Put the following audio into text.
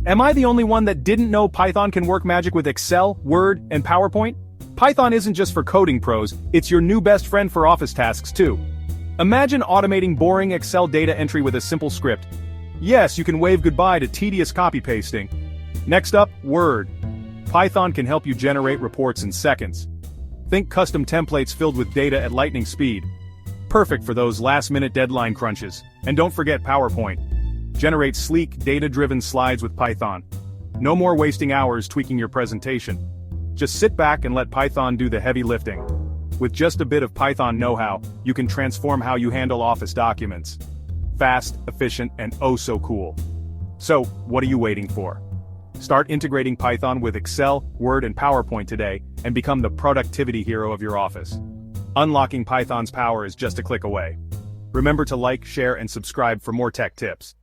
Am I the only one that didn't know Python can work magic with Excel, Word, and PowerPoint? Python isn't just for coding pros, it's your new best friend for office tasks too. Imagine automating boring Excel data entry with a simple script. Yes, you can wave goodbye to tedious copy-pasting. Next up, Word. Python can help you generate reports in seconds. Think custom templates filled with data at lightning speed. Perfect for those last-minute deadline crunches. And don't forget PowerPoint. Generate sleek, data-driven slides with Python. No more wasting hours tweaking your presentation. Just sit back and let Python do the heavy lifting. With just a bit of Python know-how, you can transform how you handle office documents. Fast, efficient, and oh so cool. So, what are you waiting for? Start integrating Python with Excel, Word, and PowerPoint today, and become the productivity hero of your office. Unlocking Python's power is just a click away. Remember to like, share, and subscribe for more tech tips.